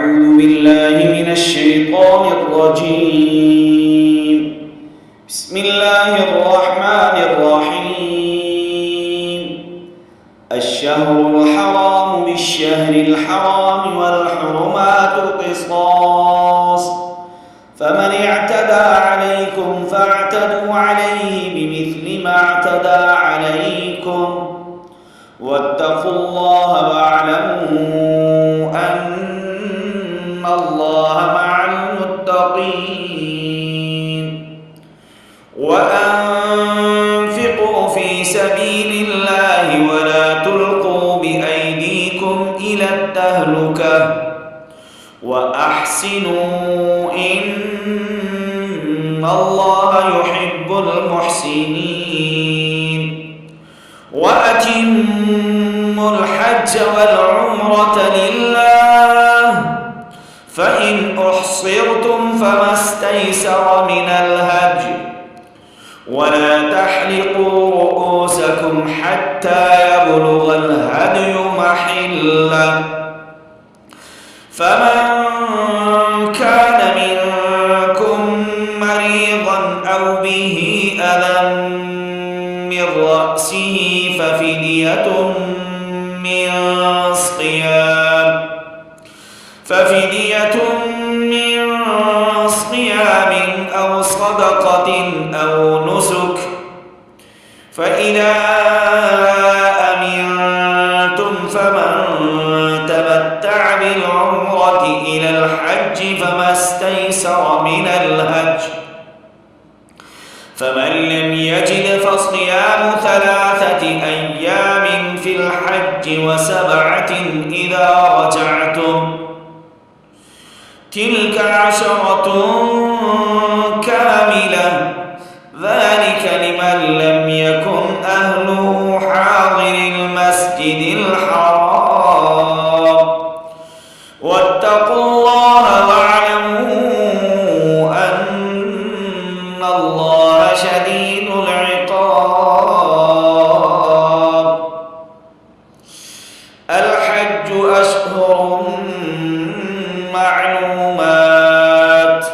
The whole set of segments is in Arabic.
أعوذ بالله من الشيطان الرجيم. بسم الله الرحمن الرحيم. الشهر الحرام بالشهر الحرام والحرمات قصاص، فمن اعتدى عليكم فاعتدوا عليه بمثل ما اعتدى عليكم، واتقوا الله واعلموا أن الله مع المتقين. وأنفقوا في سبيل الله ولا تلقوا بأيديكم إلى التهلكة وأحسنوا إن الله يحب المحسنين. وأتموا الحج والعمرة لله، فإن أحصرتم فما استيسر من الهدي، ولا تحلقوا رؤوسكم حتى يبلغ الهدي محله، فمن كان منكم مريضا أو به أذى من رأسه ففدية من صيام أو صدقة أو نسك، فإذا أمنتم فمن تمتع بالعمرة إلى الحج فما استيسر من الهدي، فمن لم يجد فصيام 3 أيام في الحج و7 إذا رجعتم، تلك 10 كاملة، ذلك لمن لم يكن أهله حاضر المسجد الحرام. واتقوا الله واعلموا أن الله شديد العقاب. الحج أشهر معلومات،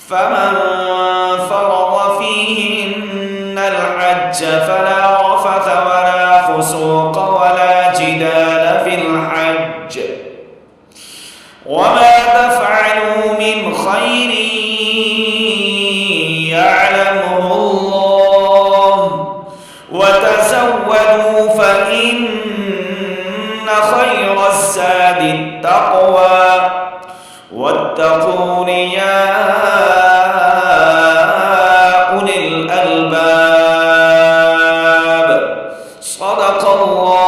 فمن فرض فيهن الحج فلا رفث ولا فسوق ولا جدال في الحج، وما تفعلوا من خير يعلمه الله، وتزودوا فإن خير الزاد التقوى، واتقون يا أولي الألباب. صدق الله